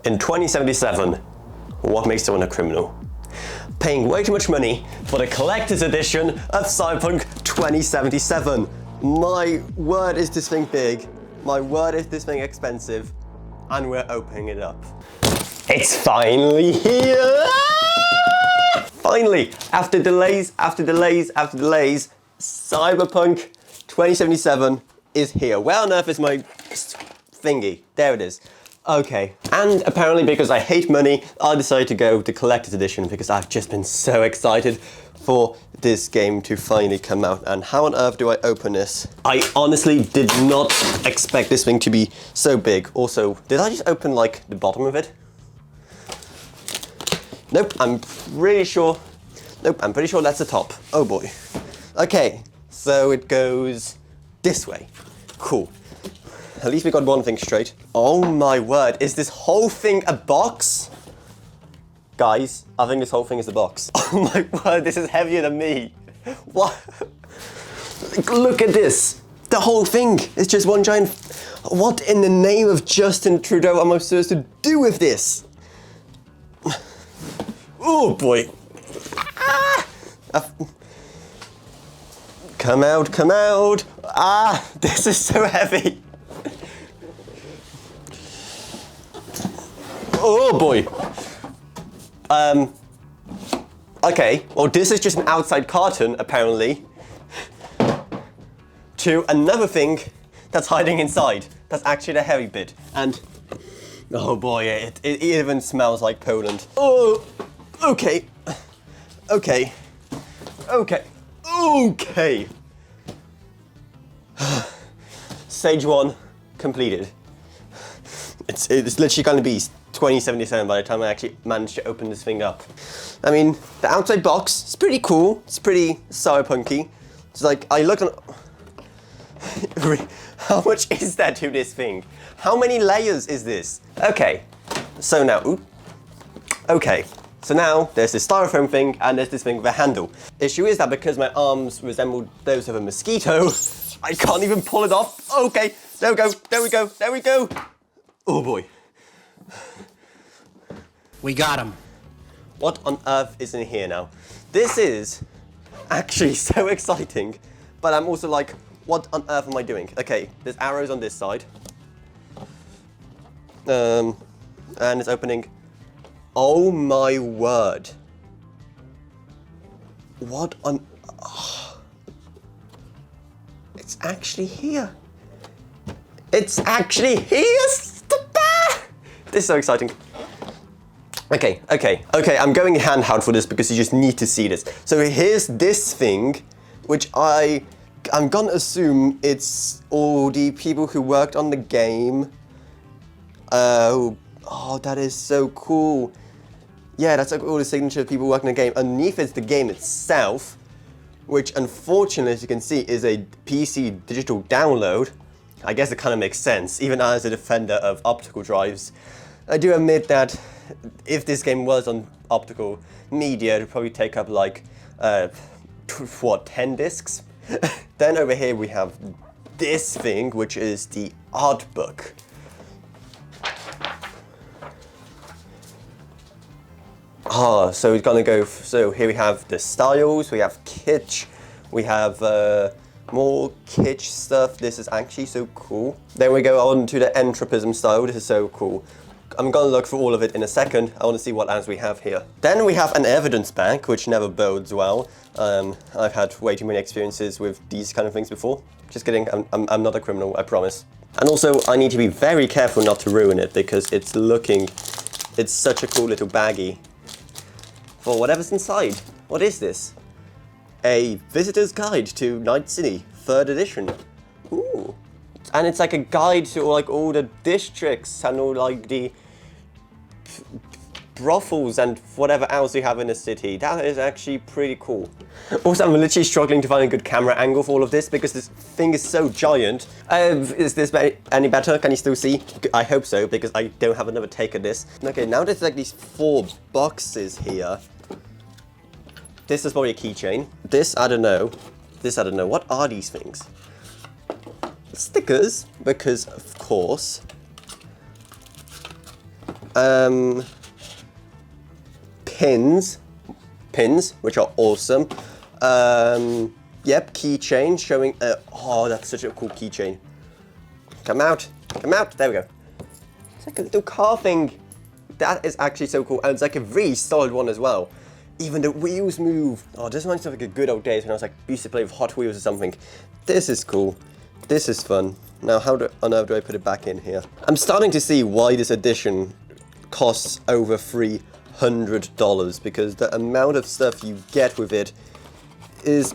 In 2077, what makes someone a criminal? Paying way too much money for the collector's edition of Cyberpunk 2077. My word, is this thing big. My word, is this thing expensive. And we're opening it up. It's finally here! Finally, after delays, Cyberpunk 2077 is here. Where on earth is my thingy? There it is. Okay, and apparently because I hate money, I decided to go the collector's edition because I've just been so excited for this game to finally come out. And how on earth do I open this? I honestly did not expect this thing to be so big. Also, did I just open like the bottom of it? Nope, I'm pretty sure that's the top. Oh boy. Okay, so it goes this way. Cool. At least we got one thing straight. Oh my word, is this whole thing a box? Guys, I think this whole thing is a box. Oh my word, this is heavier than me. What? Look at this. The whole thing is just one giant... What in the name of Justin Trudeau am I supposed to do with this? Oh boy. Ah! Come out, come out. Ah, this is so heavy. Oh boy. Okay, well this is just an outside carton, apparently, to another thing that's hiding inside. That's actually the heavy bit. And, oh boy, it even smells like Poland. Oh, okay. Okay. Okay. Okay. Stage 1 completed. It's literally gonna be 2077 by the time I actually manage to open this thing up. I mean, the outside box is pretty cool. It's pretty cyberpunky. It's like, I look on... How much is there to this thing? How many layers is this? Okay, so now, okay. So now there's this styrofoam thing and there's this thing with a handle. Issue is that because my arms resemble those of a mosquito, I can't even pull it off. Okay, there we go, there we go, there we go. Oh boy. We got him. What on earth is in here now? This is actually so exciting, but I'm also like, what on earth am I doing? Okay, there's arrows on this side. And it's opening. Oh my word. What on... Oh. It's actually here. It's actually here! This is so exciting. Okay, I'm going handheld for this because you just need to see this. So here's this thing, which I'm gonna assume it's all the people who worked on the game. Oh, that is so cool. Yeah, that's like all the signature of people working on the game. Underneath is the game itself, which unfortunately, as you can see, is a PC digital download. I guess it kind of makes sense, even as a defender of optical drives. I do admit that if this game was on optical media, it would probably take up like, 10 discs? Then over here we have this thing, which is the art book. So it's gonna go, so here we have the styles, we have kitsch, we have more kitsch stuff. This is actually so cool. Then we go on to the entropism style. This is so cool. I'm gonna look for all of it in a second. I wanna see what else we have here. Then we have an evidence bank, which never bodes well. I've had way too many experiences with these kind of things before. Just kidding, I'm not a criminal, I promise. And also, I need to be very careful not to ruin it because it's such a cool little baggie for whatever's inside. What is this? A visitor's guide to Night City, 3rd edition. Ooh. And it's like a guide to like all the districts and all like the brothels and whatever else you have in the city. That is actually pretty cool. Also, I'm literally struggling to find a good camera angle for all of this because this thing is so giant. Is this any better? Can you still see? I hope so, because I don't have another take of this. Okay, now there's like these 4 boxes here. This is probably a keychain. This, I don't know. This, I don't know. What are these things? Stickers, because of course. Pins, which are awesome. Yep, keychain showing, oh, that's such a cool keychain. Come out, there we go. It's like a little car thing. That is actually so cool, and it's like a really solid one as well. Even the wheels move. Oh, this reminds me of like a good old days when I was like, used to play with Hot Wheels or something. This is cool, this is fun. Now, how on earth do I put it back in here? I'm starting to see why this edition costs over $300, because the amount of stuff you get with it is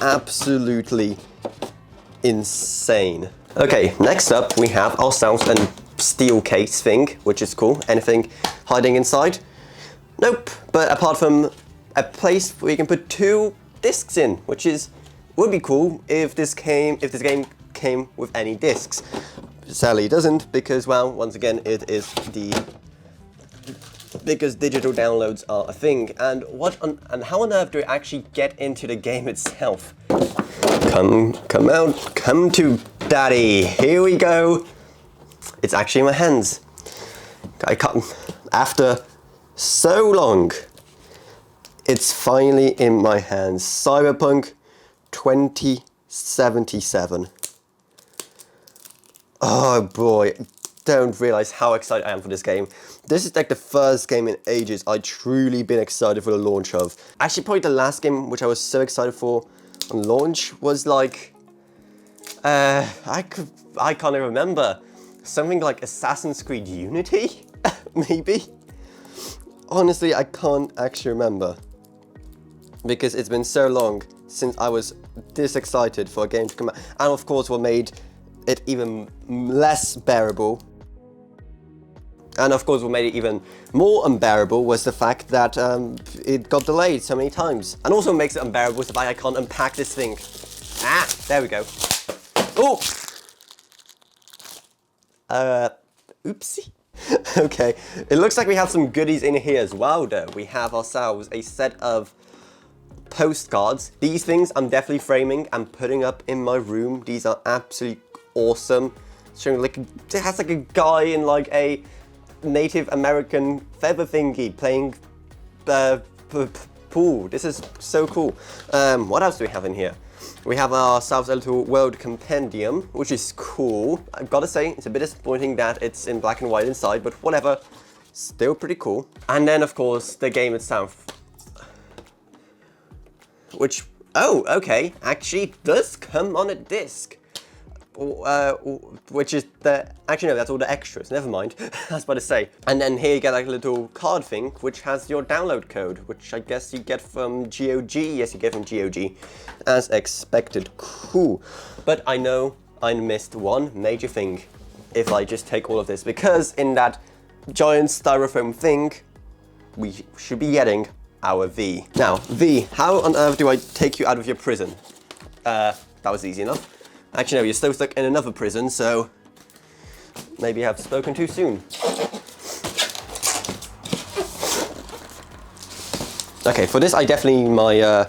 absolutely insane. Okay, next up we have ourselves a steel case thing, which is cool. Anything hiding inside? Nope. But apart from a place where you can put 2 discs in, which would be cool if this game came with any discs. Sadly it doesn't, because, well, once again, it is because digital downloads are a thing. And how on earth do I actually get into the game itself? Come out, come to daddy. Here we go. It's actually in my hands. I can't, after so long, it's finally in my hands. Cyberpunk 2077. Oh boy, don't realize how excited I am for this game. This is like the first game in ages I truly been excited for the launch of. Actually, probably the last game which I was so excited for on launch was like, I can't even remember. Something like Assassin's Creed Unity, maybe? Honestly, I can't actually remember, because it's been so long since I was this excited for a game to come out. And of course, what made it even less bearable, and of course what made it even more unbearable, was the fact that it got delayed so many times. And also makes it unbearable is the fact I can't unpack this thing. Ah, there we go. Oh! Oopsie. Okay, it looks like we have some goodies in here as well though. We have ourselves a set of postcards. These things I'm definitely framing and putting up in my room. These are absolutely awesome. Showing like, it has like a guy in like a Native American feather thingy playing pool. This is so cool. What else do we have in here? We have ourselves a little world compendium, which is cool. I've got to say, it's a bit disappointing that it's in black and white inside, but whatever. Still pretty cool. And then, of course, the game itself. Which, oh, okay, actually does come on a disc. Which is actually no, that's all the extras, never mind. I was about to say. And then here you get like a little card thing, which has your download code, which I guess you get from GOG. Yes, you get from GOG, as expected. Cool. But I know I missed one major thing if I just take all of this, because in that giant styrofoam thing, we should be getting our V. Now, V, how on earth do I take you out of your prison? That was easy enough. Actually, no, you're still stuck in another prison, so maybe I've spoken too soon. Okay, for this I definitely need my,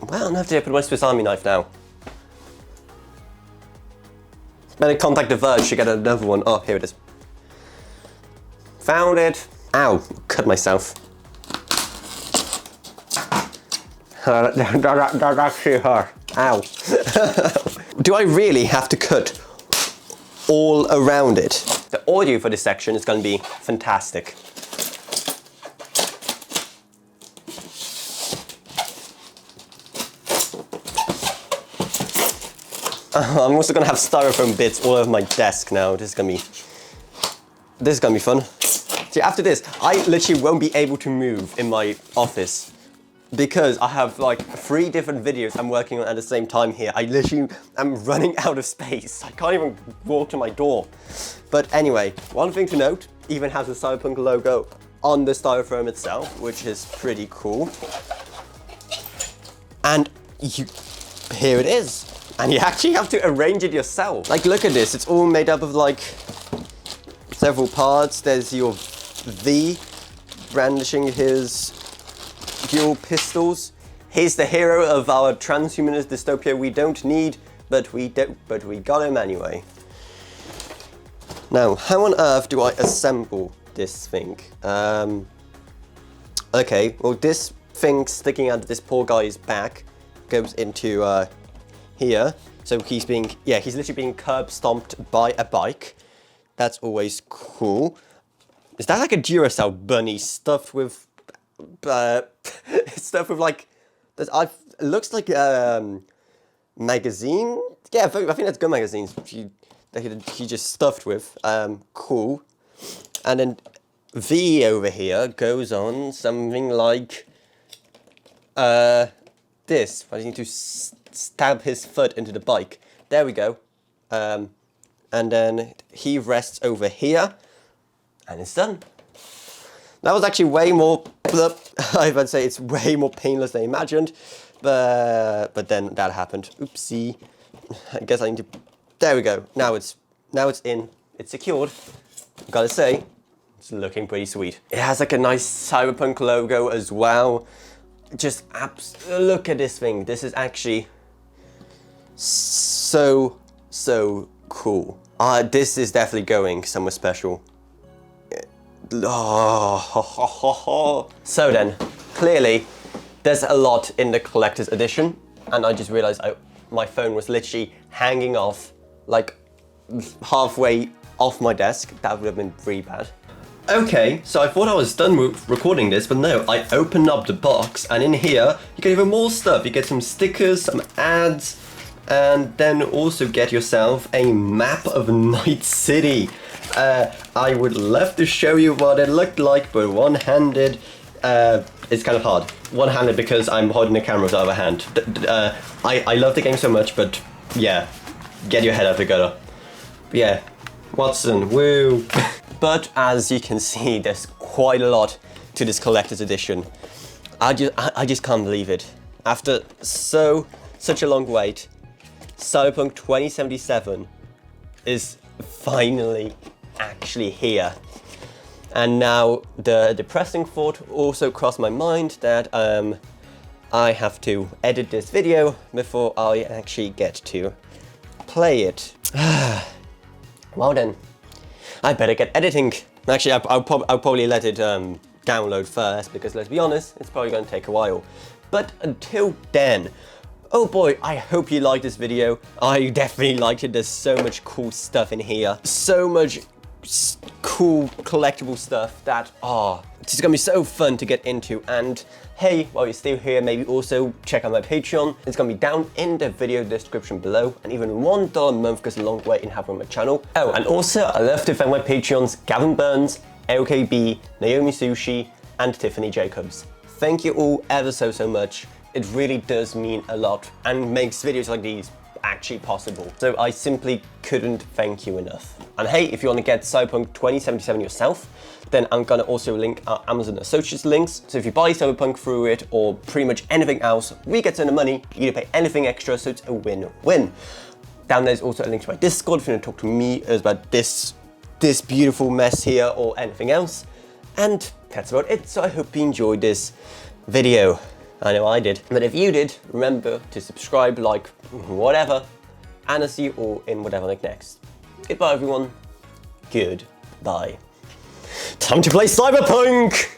well, on earth did I put my Swiss Army knife now? Better contact the Verge to get another one. Oh, here it is. Found it. Ow, cut myself. That actually hurt. Ow. Do I really have to cut all around it? The audio for this section is going to be fantastic. I'm also going to have styrofoam bits all over my desk now. This is going to be fun. See, after this, I literally won't be able to move in my office, because I have like 3 different videos I'm working on at the same time here. I literally am running out of space. I can't even walk to my door. But anyway, one thing to note, even has the Cyberpunk logo on the styrofoam itself, which is pretty cool. And here it is. And you actually have to arrange it yourself. Like, look at this. It's all made up of like several parts. There's your V brandishing his dual pistols. He's the hero of our transhumanist dystopia we don't need, but we got him anyway. Now, how on earth do I assemble this thing? Okay, well this thing sticking out of this poor guy's back goes into here. So he's literally being curb stomped by a bike. That's always cool. Is that like a Duracell bunny stuffed with like, it looks like magazine. Yeah, I think that's gun magazines. He just stuffed with. Cool. And then V over here goes on something like this. I need to stab his foot into the bike. There we go. And then he rests over here, and it's done. That was actually way more. I would say it's way more painless than I imagined, but then that happened. Oopsie. I guess I need to. There we go. Now it's in. It's secured. Gotta say, it's looking pretty sweet. It has like a nice Cyberpunk logo as well. Just look at this thing. This is actually so cool. This is definitely going somewhere special. Oh. So then, clearly, there's a lot in the collector's edition, and I just realized my phone was literally hanging off, like halfway off my desk. That would have been really bad. Okay, so I thought I was done with recording this, but no, I opened up the box, and in here, you get even more stuff. You get some stickers, some ads, and then also get yourself a map of Night City. I would love to show you what it looked like, but one-handed, it's kind of hard. One-handed because I'm holding the camera with the other hand. I love the game so much, but yeah, get your head out of the gutter. Yeah, Watson, woo. But as you can see, there's quite a lot to this collector's edition. I just can't believe it. After such a long wait, Cyberpunk 2077 is finally actually here. And now the depressing thought also crossed my mind that I have to edit this video before I actually get to play it. Well then, I better get editing. Actually, I'll probably let it download first, because let's be honest, it's probably going to take a while. But until then, oh boy, I hope you liked this video. I definitely liked it. There's so much cool stuff in here. So much cool collectible stuff that, it's gonna be so fun to get into. And hey, while you're still here, maybe also check out my Patreon. It's gonna be down in the video description below, and even $1 a month goes a long way in having my channel. Oh, and also I love to thank my Patreons, Gavin Burns, LKB, Naomi Sushi, and Tiffany Jacobs. Thank you all ever so much. It really does mean a lot and makes videos like these actually possible. So I simply couldn't thank you enough. And hey, if you want to get Cyberpunk 2077 yourself, then I'm gonna also link our Amazon Associates links. So if you buy Cyberpunk through it, or pretty much anything else, we get to earn the money, you don't pay anything extra, so it's a win-win. Down there's also a link to my Discord if you want to talk to me about this beautiful mess here or anything else. And that's about it. So I hope you enjoyed this video. I know I did. But if you did, remember to subscribe, like, whatever, and I'll see you all in whatever I make next. Goodbye everyone. Goodbye. Time to play Cyberpunk!